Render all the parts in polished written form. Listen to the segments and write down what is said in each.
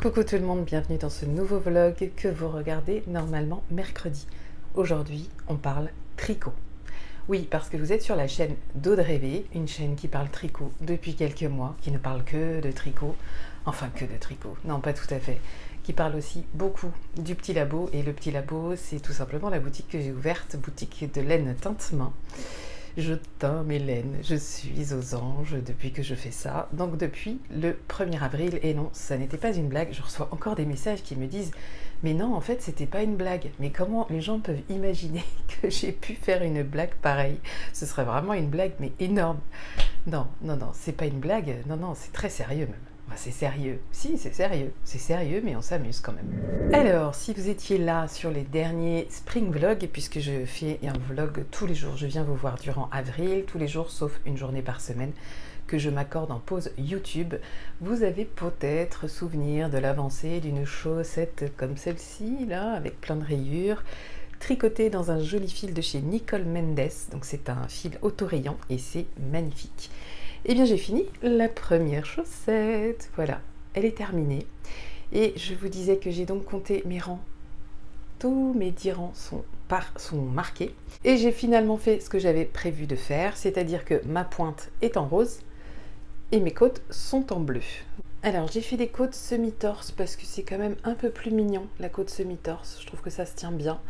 Coucou tout le monde, bienvenue dans ce nouveau vlog que vous regardez normalement mercredi. Aujourd'hui, on parle tricot. Oui, parce que vous êtes sur la chaîne d'Audrey V, une chaîne qui parle tricot depuis quelques mois, qui ne parle que de tricot, enfin que de tricot, non pas tout à fait, qui parle aussi beaucoup du Petit Labo, et le Petit Labo, c'est tout simplement la boutique que j'ai ouverte, boutique de laine teinte main. Je teins mes laines, je suis aux anges depuis que je fais ça, donc depuis le 1er avril, et non, ça n'était pas une blague, je reçois encore des messages qui me disent « Mais non, en fait, c'était pas une blague, mais comment les gens peuvent imaginer que j'ai pu faire une blague pareille? Ce serait vraiment une blague, mais énorme. » Non, non, non, c'est pas une blague, non, non, c'est très sérieux même. Enfin, c'est sérieux, si, c'est sérieux, mais on s'amuse quand même. Alors, si vous étiez là sur les derniers Spring Vlogs, puisque je fais un vlog tous les jours, je viens vous voir durant avril, tous les jours, sauf une journée par semaine, que je m'accorde en pause YouTube, vous avez peut-être souvenir de l'avancée d'une chaussette comme celle-ci, là, avec plein de rayures, tricotée dans un joli fil de chez Nicole Mendes, donc c'est un fil autorayant et c'est magnifique. Eh bien j'ai fini la première chaussette, voilà, elle est terminée. Et je vous disais que j'ai donc compté mes rangs. Tous mes 10 rangs sont marqués. Et j'ai finalement fait ce que j'avais prévu de faire, c'est-à-dire que ma pointe est en rose et mes côtes sont en bleu. Alors j'ai fait des côtes semi-torse parce que c'est quand même un peu plus mignon la côte semi-torse, je trouve que ça se tient bien.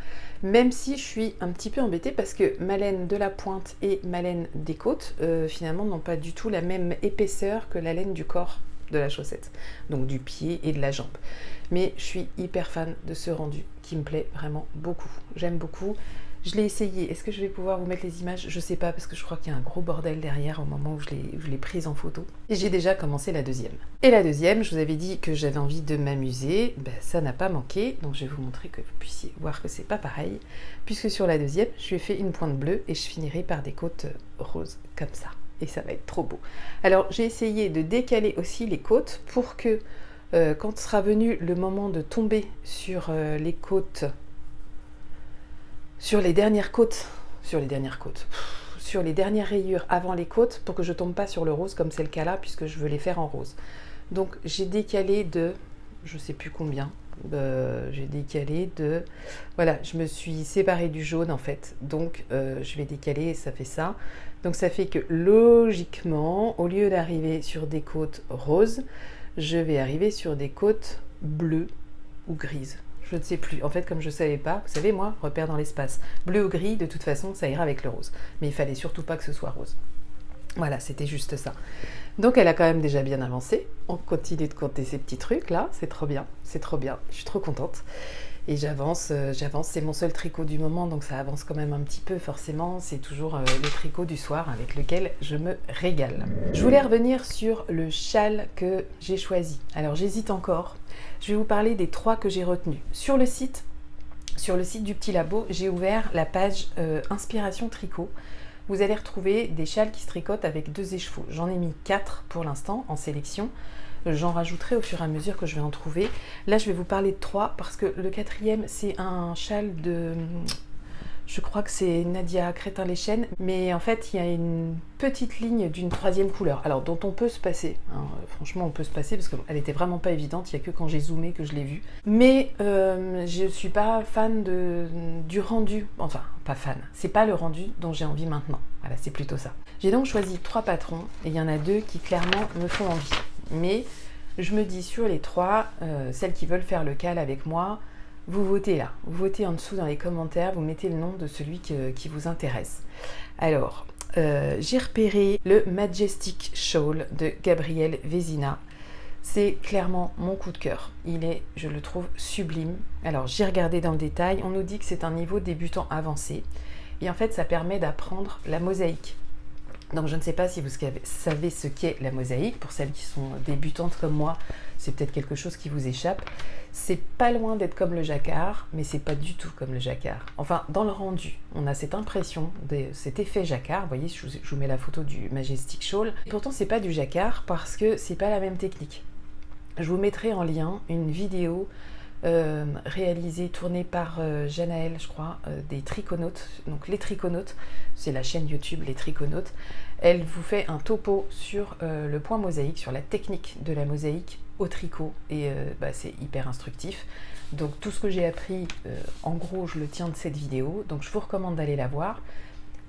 Même si je suis un petit peu embêtée parce que ma laine de la pointe et ma laine des côtes finalement n'ont pas du tout la même épaisseur que la laine du corps de la chaussette, donc du pied et de la jambe. Mais je suis hyper fan de ce rendu qui me plaît vraiment beaucoup, j'aime beaucoup. Je l'ai essayé, est-ce que je vais pouvoir vous mettre les images? Je sais pas parce que je crois qu'il y a un gros bordel derrière au moment où je l'ai prise en photo. Et j'ai déjà commencé la deuxième. Et la deuxième, je vous avais dit que j'avais envie de m'amuser, ben, ça n'a pas manqué, donc je vais vous montrer que vous puissiez voir que c'est pas pareil, puisque sur la deuxième, je lui ai fait une pointe bleue et je finirai par des côtes roses comme ça. Et ça va être trop beau. Alors j'ai essayé de décaler aussi les côtes pour que quand sera venu le moment de tomber sur les côtes, sur les dernières rayures avant les côtes, pour que je tombe pas sur le rose comme c'est le cas là, puisque je veux les faire en rose. Donc j'ai décalé de, je sais plus combien, voilà, je me suis séparée du jaune en fait, donc je vais décaler, ça fait ça. Donc ça fait que logiquement, au lieu d'arriver sur des côtes roses, je vais arriver sur des côtes bleues ou grises. Je ne sais plus. En fait, comme je ne savais pas, vous savez, moi, repère dans l'espace. Bleu ou gris, de toute façon, ça ira avec le rose. Mais il fallait surtout pas que ce soit rose. Voilà, c'était juste ça. Donc, elle a quand même déjà bien avancé. On continue de compter ces petits trucs, là. C'est trop bien, c'est trop bien. Je suis trop contente. Et j'avance, c'est mon seul tricot du moment, donc ça avance quand même un petit peu, forcément. C'est toujours le tricot du soir avec lequel je me régale. Je voulais revenir sur le châle que j'ai choisi. Alors, j'hésite encore. Je vais vous parler des 3 que j'ai retenus. Sur le site du Petit Labo, j'ai ouvert la page Inspiration Tricot. Vous allez retrouver des châles qui se tricotent avec 2 écheveaux. J'en ai mis 4 pour l'instant en sélection. J'en rajouterai au fur et à mesure que je vais en trouver. Là, je vais vous parler de 3 parce que le 4e, c'est un châle de... Je crois que c'est Nadia Crétin-Léchène, mais en fait, il y a une petite ligne d'une 3e couleur, alors dont on peut se passer. Hein. Franchement, on peut se passer parce qu'elle était vraiment pas évidente, il n'y a que quand j'ai zoomé que je l'ai vue. Mais je suis pas fan du rendu, enfin, pas fan, c'est pas le rendu dont j'ai envie maintenant. Voilà, c'est plutôt ça. J'ai donc choisi 3 patrons, et il y en a 2 qui clairement me font envie. Mais je me dis sur les 3, celles qui veulent faire le cal avec moi, vous votez là, vous votez en dessous dans les commentaires, vous mettez le nom de celui qui vous intéresse. Alors, j'ai repéré le Majestic Shawl de Gabrielle Vézina. C'est clairement mon coup de cœur. Il est, je le trouve, sublime. Alors, j'ai regardé dans le détail, on nous dit que c'est un niveau débutant avancé. Et en fait, ça permet d'apprendre la mosaïque. Donc je ne sais pas si vous savez ce qu'est la mosaïque. Pour celles qui sont débutantes comme moi, c'est peut-être quelque chose qui vous échappe. C'est pas loin d'être comme le jacquard, mais c'est pas du tout comme le jacquard. Enfin, dans le rendu, on a cette impression, cet effet jacquard. Vous voyez, je vous mets la photo du Majestic Shawl. Et pourtant, c'est pas du jacquard parce que c'est pas la même technique. Je vous mettrai en lien une vidéo réalisé, tourné par Janaël, je crois, des Triconautes. Donc les Triconautes, c'est la chaîne YouTube Les Triconautes. Elle vous fait un topo sur le point mosaïque, sur la technique de la mosaïque au tricot, et c'est hyper instructif. Donc tout ce que j'ai appris, en gros, je le tiens de cette vidéo, donc je vous recommande d'aller la voir.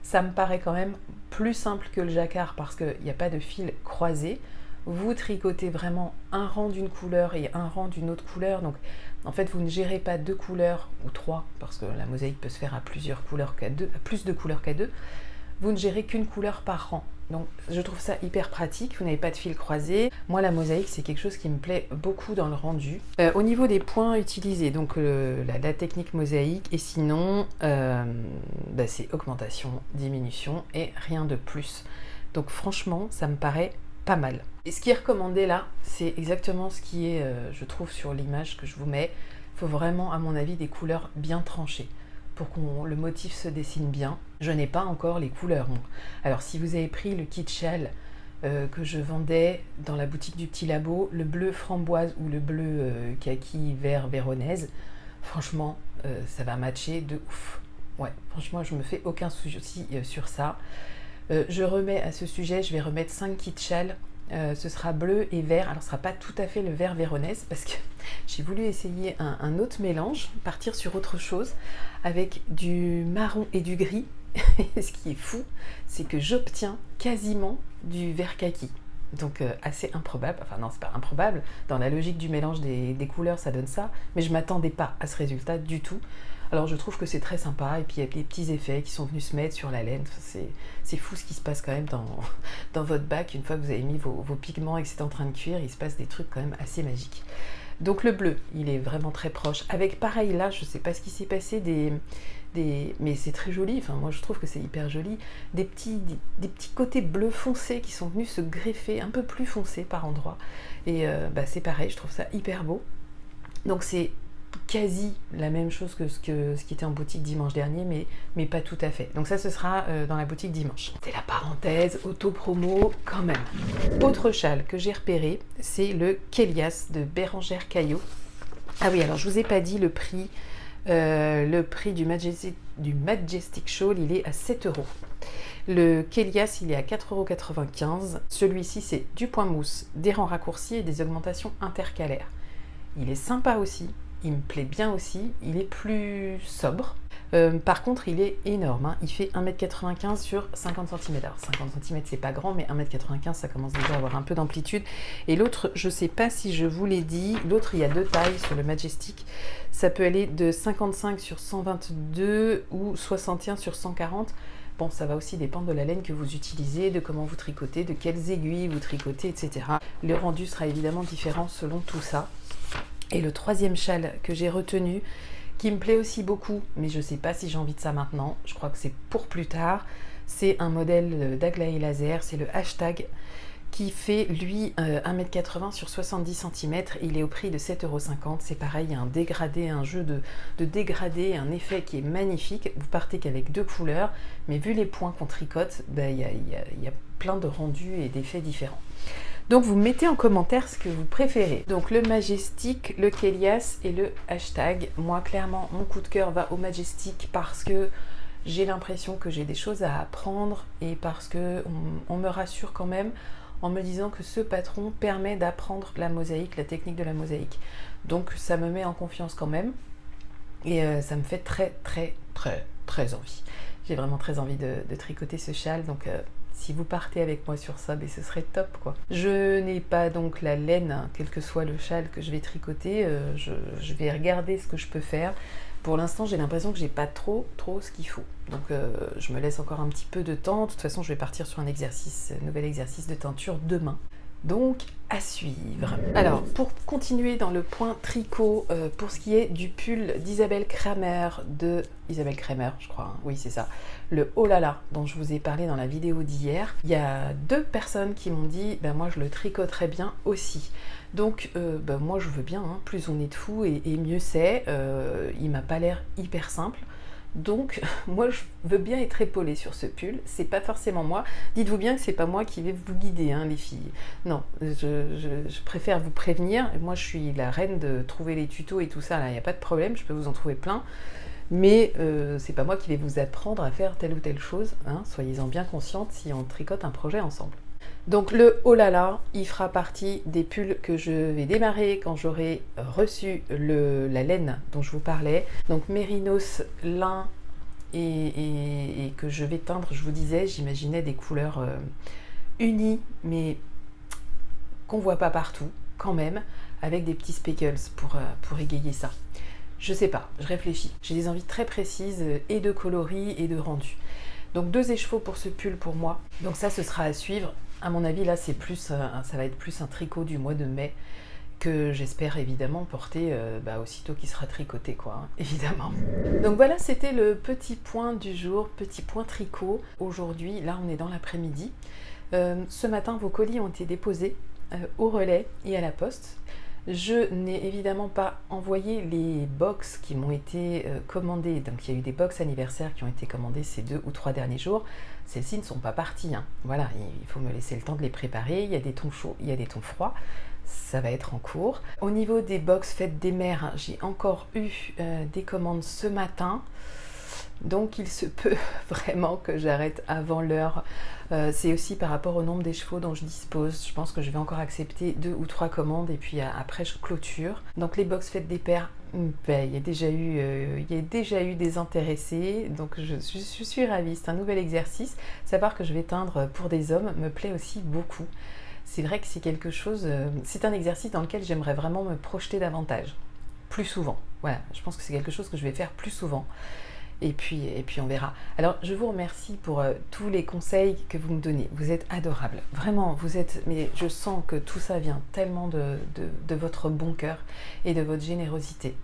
Ça me paraît quand même plus simple que le jacquard parce qu'il n'y a pas de fil croisé. Vous tricotez vraiment un rang d'une couleur et un rang d'une autre couleur, donc en fait vous ne gérez pas 2 couleurs ou 3, parce que la mosaïque peut se faire à plusieurs couleurs qu'à 2, à plus de couleurs qu'à 2. Vous ne gérez qu'une couleur par rang. Donc je trouve ça hyper pratique, vous n'avez pas de fil croisé. Moi la mosaïque c'est quelque chose qui me plaît beaucoup dans le rendu. Au niveau des points utilisés, donc la technique mosaïque, et sinon c'est augmentation, diminution et rien de plus. Donc franchement ça me paraît pas mal. Et ce qui est recommandé là, c'est exactement ce qui est, je trouve, sur l'image que je vous mets. Il faut vraiment, à mon avis, des couleurs bien tranchées pour que le motif se dessine bien. Je n'ai pas encore les couleurs. Bon. Alors si vous avez pris le kit châle que je vendais dans la boutique du Petit Labo, le bleu framboise ou le bleu kaki vert véronaise, franchement ça va matcher de ouf. Ouais, franchement je me fais aucun souci sur ça. Je remets à ce sujet, je vais remettre 5 kits châle. Ce sera bleu et vert. Alors ce sera pas tout à fait le vert véronaise parce que j'ai voulu essayer un autre mélange, partir sur autre chose avec du marron et du gris. Et ce qui est fou, c'est que j'obtiens quasiment du vert kaki. Donc assez improbable, enfin non c'est pas improbable, dans la logique du mélange des couleurs ça donne ça, mais je m'attendais pas à ce résultat du tout. Alors je trouve que c'est très sympa, et puis il y a des petits effets qui sont venus se mettre sur la laine. C'est fou ce qui se passe quand même dans votre bac, une fois que vous avez mis vos pigments et que c'est en train de cuire, il se passe des trucs quand même assez magiques. Donc le bleu, il est vraiment très proche, avec pareil là, je sais pas ce qui s'est passé, mais c'est très joli, enfin moi je trouve que c'est hyper joli, des petits côtés bleu foncé qui sont venus se greffer, un peu plus foncé par endroits, et c'est pareil, je trouve ça hyper beau. Donc c'est quasi la même chose que ce qui était en boutique dimanche dernier, mais pas tout à fait. Donc ça, ce sera dans la boutique dimanche. C'est la parenthèse, auto-promo quand même. Autre châle que j'ai repéré, c'est le Kélias de Bérangère Caillot. Ah oui, alors je vous ai pas dit le prix. Le prix du Majestic Shawl, il est à 7 €. Le Kélias, il est à 4,95 €. Celui-ci, c'est du point mousse, des rangs raccourcis et des augmentations intercalaires. Il est sympa aussi. Il me plaît bien aussi, il est plus sobre. Par contre, il est énorme, hein. Il fait 1,95 m sur 50 cm. Alors 50 cm, c'est pas grand, mais 1,95 m, ça commence déjà à avoir un peu d'amplitude. Et l'autre, je sais pas si je vous l'ai dit, l'autre, il y a 2 tailles sur le Majestic. Ça peut aller de 55 sur 122 ou 61 sur 140. Bon, ça va aussi dépendre de la laine que vous utilisez, de comment vous tricotez, de quelles aiguilles vous tricotez, etc. Le rendu sera évidemment différent selon tout ça. Et le troisième châle que j'ai retenu, qui me plaît aussi beaucoup, mais je ne sais pas si j'ai envie de ça maintenant, je crois que c'est pour plus tard, c'est un modèle d'Aglaé Laser, c'est le hashtag, qui fait lui 1,80 m sur 70 cm, il est au prix de 7,50 €. C'est pareil, il y a un dégradé, un jeu de dégradé, un effet qui est magnifique. Vous partez qu'avec 2 couleurs, mais vu les points qu'on tricote, il y a plein de rendus et d'effets différents. Donc vous mettez en commentaire ce que vous préférez. Donc le Majestic, le Kélias et le hashtag. Moi clairement mon coup de cœur va au Majestic parce que j'ai l'impression que j'ai des choses à apprendre et parce que on me rassure quand même en me disant que ce patron permet d'apprendre la mosaïque, la technique de la mosaïque. Donc ça me met en confiance quand même et ça me fait très très très très envie. J'ai vraiment très envie de tricoter ce châle, donc si vous partez avec moi sur ça, ce serait top quoi. Je n'ai pas donc la laine, hein, quel que soit le châle que je vais tricoter, je vais regarder ce que je peux faire. Pour l'instant, j'ai l'impression que j'ai pas trop ce qu'il faut. Donc je me laisse encore un petit peu de temps. De toute façon, je vais partir sur un nouvel exercice de teinture demain. Donc à suivre. Alors pour continuer dans le point tricot, pour ce qui est du pull d'Isabelle Kramer, je crois, hein, oui c'est ça, le oh là là dont je vous ai parlé dans la vidéo d'hier, il y a 2 personnes qui m'ont dit moi je le tricoterais bien aussi. Donc moi je veux bien, hein, plus on est de fous et mieux c'est. Il m'a pas l'air hyper simple. Donc moi je veux bien être épaulée sur ce pull, c'est pas forcément moi. Dites-vous bien que c'est pas moi qui vais vous guider, hein, les filles. Non, je préfère vous prévenir. Moi je suis la reine de trouver les tutos et tout ça, là, il n'y a pas de problème, je peux vous en trouver plein. Mais c'est pas moi qui vais vous apprendre à faire telle ou telle chose, hein, soyez-en bien consciente si on tricote un projet ensemble. Donc le oh là là, il fera partie des pulls que je vais démarrer quand j'aurai reçu la laine dont je vous parlais. Donc Mérinos, lin et que je vais teindre, je vous disais, j'imaginais des couleurs unies, mais qu'on voit pas partout quand même, avec des petits speckles pour égayer ça. Je sais pas, je réfléchis. J'ai des envies très précises et de coloris et de rendu. Donc 2 écheveaux pour ce pull pour moi. Donc ça, ce sera à suivre. À mon avis, là, c'est plus, ça va être plus un tricot du mois de mai que j'espère évidemment porter aussitôt qu'il sera tricoté, quoi, hein, évidemment. Donc voilà, c'était le petit point du jour, petit point tricot. Aujourd'hui, là, on est dans l'après-midi. Ce matin, vos colis ont été déposés au relais et à la poste. Je n'ai évidemment pas envoyé les box qui m'ont été commandées. Donc il y a eu des box anniversaires qui ont été commandées ces 2 ou 3 derniers jours. Celles-ci ne sont pas parties, hein. Voilà, il faut me laisser le temps de les préparer. Il y a des tons chauds, il y a des tons froids. Ça va être en cours. Au niveau des box fêtes des mères, j'ai encore eu des commandes ce matin. Donc il se peut vraiment que j'arrête avant l'heure. C'est aussi par rapport au nombre d'écheveaux dont je dispose. Je pense que je vais encore accepter 2 ou 3 commandes et puis après je clôture. Donc les box fêtes des pères, il y a déjà eu des intéressés. Donc je suis ravie, c'est un nouvel exercice. Savoir que je vais teindre pour des hommes me plaît aussi beaucoup. C'est vrai que c'est quelque chose, c'est un exercice dans lequel j'aimerais vraiment me projeter davantage, plus souvent. Voilà, je pense que c'est quelque chose que je vais faire plus souvent. Et puis on verra. Alors je vous remercie pour tous les conseils que vous me donnez. Vous êtes adorables. Vraiment, vous êtes. Mais je sens que tout ça vient tellement de votre bon cœur et de votre générosité.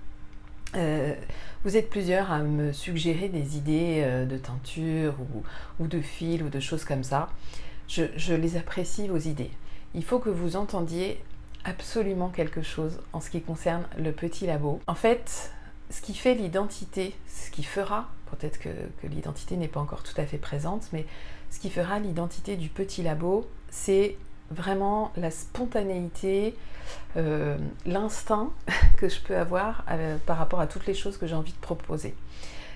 Vous êtes plusieurs à me suggérer des idées de teinture ou de fil ou de choses comme ça. Je les apprécie, vos idées. Il faut que vous entendiez absolument quelque chose en ce qui concerne le petit labo. En fait, ce qui fait l'identité, ce qui fera, peut-être que l'identité n'est pas encore tout à fait présente, mais ce qui fera l'identité du petit labo, c'est vraiment la spontanéité, l'instinct que je peux avoir par rapport à toutes les choses que j'ai envie de proposer.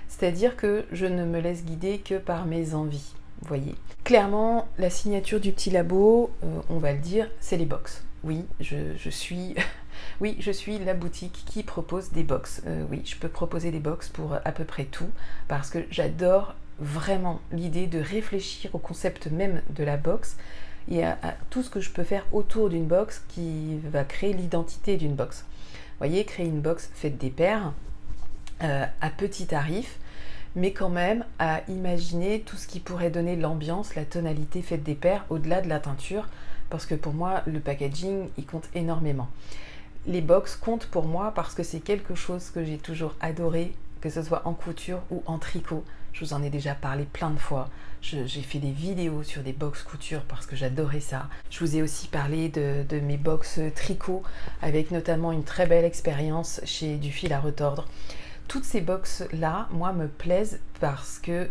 C'est-à-dire que je ne me laisse guider que par mes envies, vous voyez. Clairement, la signature du petit labo, on va le dire, c'est les box. Oui, je suis la boutique qui propose des box. Oui, je peux proposer des box pour à peu près tout, parce que j'adore vraiment l'idée de réfléchir au concept même de la box et à tout ce que je peux faire autour d'une box qui va créer l'identité d'une box. Vous voyez, créer une box faite des pairs à petit tarif, mais quand même à imaginer tout ce qui pourrait donner l'ambiance, la tonalité faite des pairs au-delà de la teinture, parce que pour moi, le packaging, il compte énormément. Les box comptent pour moi parce que c'est quelque chose que j'ai toujours adoré, que ce soit en couture ou en tricot. Je vous en ai déjà parlé plein de fois. J'ai fait des vidéos sur des box couture parce que j'adorais ça. Je vous ai aussi parlé de mes box tricot avec notamment une très belle expérience chez Du Fil à Retordre. Toutes ces box-là, moi, me plaisent parce que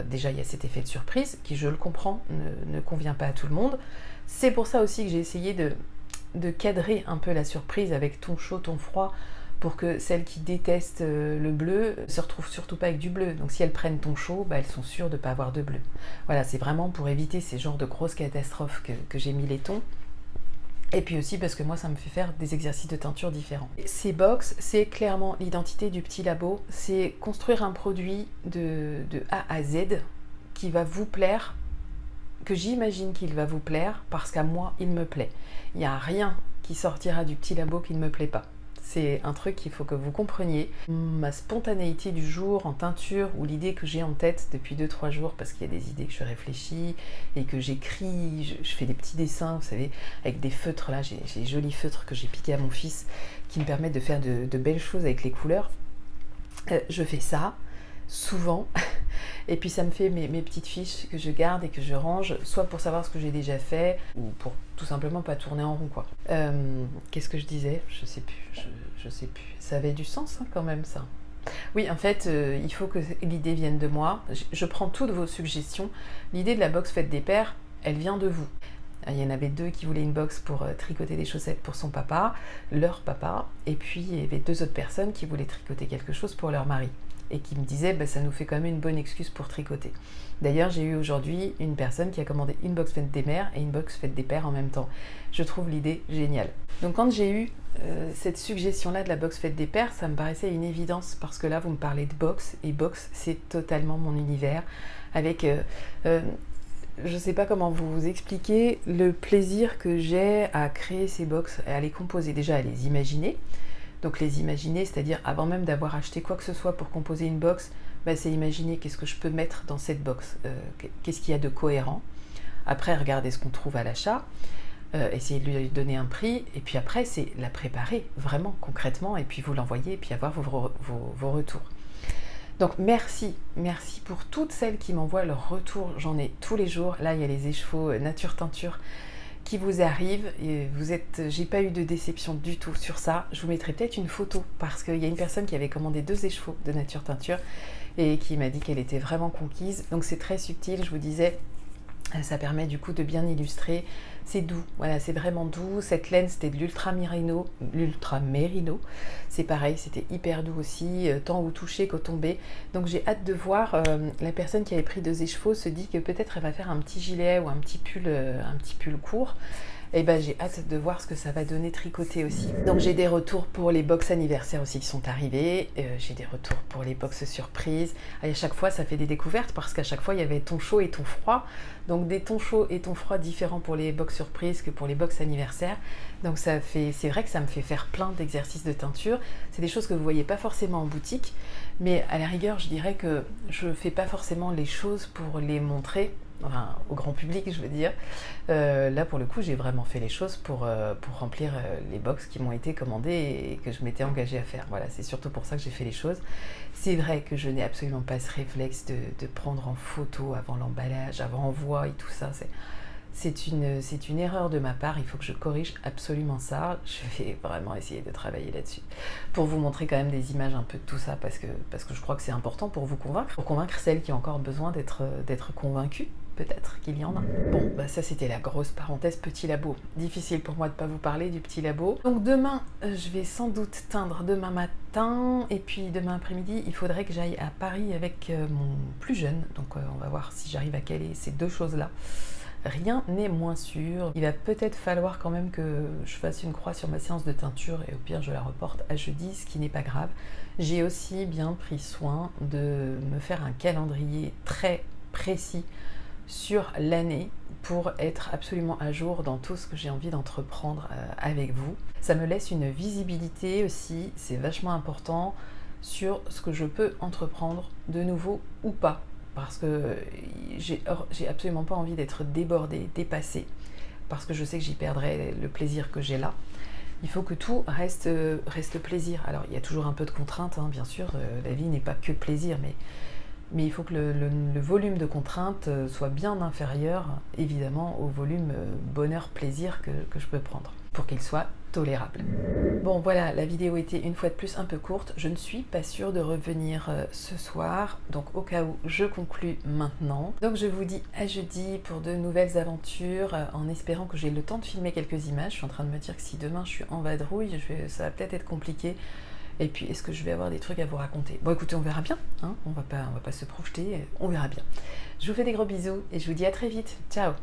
déjà, il y a cet effet de surprise qui, je le comprends, ne convient pas à tout le monde. C'est pour ça aussi que j'ai essayé de cadrer un peu la surprise avec ton chaud, ton froid, pour que celles qui détestent le bleu se retrouvent surtout pas avec du bleu. Donc si elles prennent ton chaud, elles sont sûres de ne pas avoir de bleu. Voilà, c'est vraiment pour éviter ces genres de grosses catastrophes que j'ai mis les tons. Et puis aussi parce que moi, ça me fait faire des exercices de teinture différents. Ces box, c'est clairement l'identité du petit labo. C'est construire un produit de A à Z qui va vous plaire, que j'imagine qu'il va vous plaire, parce qu'à moi, il me plaît. Il n'y a rien qui sortira du petit labo qui ne me plaît pas. C'est un truc qu'il faut que vous compreniez. Ma spontanéité du jour en teinture, ou l'idée que j'ai en tête depuis 2-3 jours, parce qu'il y a des idées que je réfléchis et que j'écris, je fais des petits dessins, vous savez, avec des feutres là, j'ai des jolis feutres que j'ai piqués à mon fils, qui me permettent de faire de belles choses avec les couleurs. Je fais ça, souvent, et puis ça me fait mes petites fiches que je garde et que je range, soit pour savoir ce que j'ai déjà fait, ou pour tout simplement pas tourner en rond, quoi. Qu'est-ce que je disais? Je sais plus, ça avait du sens, hein, quand même, ça. Oui, en fait, il faut que l'idée vienne de moi. Je prends toutes vos suggestions. L'idée de la box Fête des Pères, elle vient de vous. Il y en avait 2 qui voulaient une box pour tricoter des chaussettes pour son papa, leur papa, et puis il y avait 2 autres personnes qui voulaient tricoter quelque chose pour leur mari, et qui me disaient bah, ça nous fait quand même une bonne excuse pour tricoter. D'ailleurs, j'ai eu aujourd'hui une personne qui a commandé une box Fête des Mères et une box Fête des Pères en même temps. Je trouve l'idée géniale. Donc quand j'ai eu cette suggestion-là de la box Fête des Pères, ça me paraissait une évidence, parce que là, vous me parlez de box, et box, c'est totalement mon univers, avec... je ne sais pas comment vous expliquer le plaisir que j'ai à créer ces box, à les composer, déjà à les imaginer. Donc les imaginer, c'est-à-dire avant même d'avoir acheté quoi que ce soit pour composer une box, bah, c'est imaginer qu'est-ce que je peux mettre dans cette box, qu'est-ce qu'il y a de cohérent. Après, regarder ce qu'on trouve à l'achat, essayer de lui donner un prix, et puis après, c'est la préparer vraiment concrètement, et puis vous l'envoyer, et puis avoir vos retours. Donc merci pour toutes celles qui m'envoient leurs retours, j'en ai tous les jours. Là il y a les écheveaux nature teinture qui vous arrivent, et j'ai pas eu de déception du tout sur ça. Je vous mettrai peut-être une photo, parce qu'il y a une personne qui avait commandé 2 écheveaux de nature teinture et qui m'a dit qu'elle était vraiment conquise. Donc c'est très subtil, je vous disais, ça permet du coup de bien illustrer. C'est doux, voilà, c'est vraiment doux. Cette laine, c'était de l'ultra merino. C'est pareil, c'était hyper doux aussi, tant au toucher qu'au tombé. Donc j'ai hâte de voir. La personne qui avait pris 2 écheveaux se dit que peut-être elle va faire un petit gilet ou un petit pull court. Et ben j'ai hâte de voir ce que ça va donner tricoté aussi. Donc j'ai des retours pour les box anniversaires aussi qui sont arrivés, j'ai des retours pour les box surprises. Et à chaque fois ça fait des découvertes, parce qu'à chaque fois il y avait ton chaud et ton froid, donc des tons chauds et tons froids différents pour les box surprises que pour les box anniversaires. Donc c'est vrai que ça me fait faire plein d'exercices de teinture. C'est des choses que vous voyez pas forcément en boutique, mais à la rigueur je dirais que je fais pas forcément les choses pour les montrer, enfin, au grand public je veux dire. Là pour le coup j'ai vraiment fait les choses pour remplir les box qui m'ont été commandées et que je m'étais engagée à faire. Voilà, c'est surtout pour ça que j'ai fait les choses. C'est vrai que je n'ai absolument pas ce réflexe de prendre en photo avant l'emballage, avant envoi et tout ça. C'est une erreur de ma part, il faut que je corrige absolument ça. Je vais vraiment essayer de travailler là-dessus, pour vous montrer quand même des images un peu de tout ça, parce que je crois que c'est important pour vous convaincre, pour convaincre celles qui ont encore besoin d'être convaincues, peut-être qu'il y en a. Bon, bah ça c'était la grosse parenthèse petit labo. Difficile pour moi de ne pas vous parler du petit labo. Donc demain, je vais sans doute teindre demain matin, et puis demain après-midi, il faudrait que j'aille à Paris avec mon plus jeune, donc on va voir si j'arrive à caler ces 2 choses-là. Rien n'est moins sûr. Il va peut-être falloir quand même que je fasse une croix sur ma séance de teinture, et au pire je la reporte à jeudi, ce qui n'est pas grave. J'ai aussi bien pris soin de me faire un calendrier très précis sur l'année pour être absolument à jour dans tout ce que j'ai envie d'entreprendre avec vous. Ça me laisse une visibilité aussi, c'est vachement important, sur ce que je peux entreprendre de nouveau ou pas. Parce que j'ai absolument pas envie d'être débordée, dépassée, parce que je sais que j'y perdrai le plaisir que j'ai là. Il faut que tout reste plaisir. Alors il y a toujours un peu de contraintes, hein, bien sûr, la vie n'est pas que plaisir, mais il faut que le volume de contraintes soit bien inférieur, évidemment, au volume bonheur-plaisir que je peux prendre, pour qu'il soit tolérable. Bon voilà, la vidéo était une fois de plus un peu courte, je ne suis pas sûre de revenir ce soir, donc au cas où je conclus maintenant. Donc je vous dis à jeudi pour de nouvelles aventures, en espérant que j'ai le temps de filmer quelques images. Je suis en train de me dire que si demain je suis en vadrouille, ça va peut-être être compliqué. Et puis est-ce que je vais avoir des trucs à vous raconter? Bon écoutez, on verra bien, hein, on va pas se projeter, on verra bien. Je vous fais des gros bisous et je vous dis à très vite, ciao!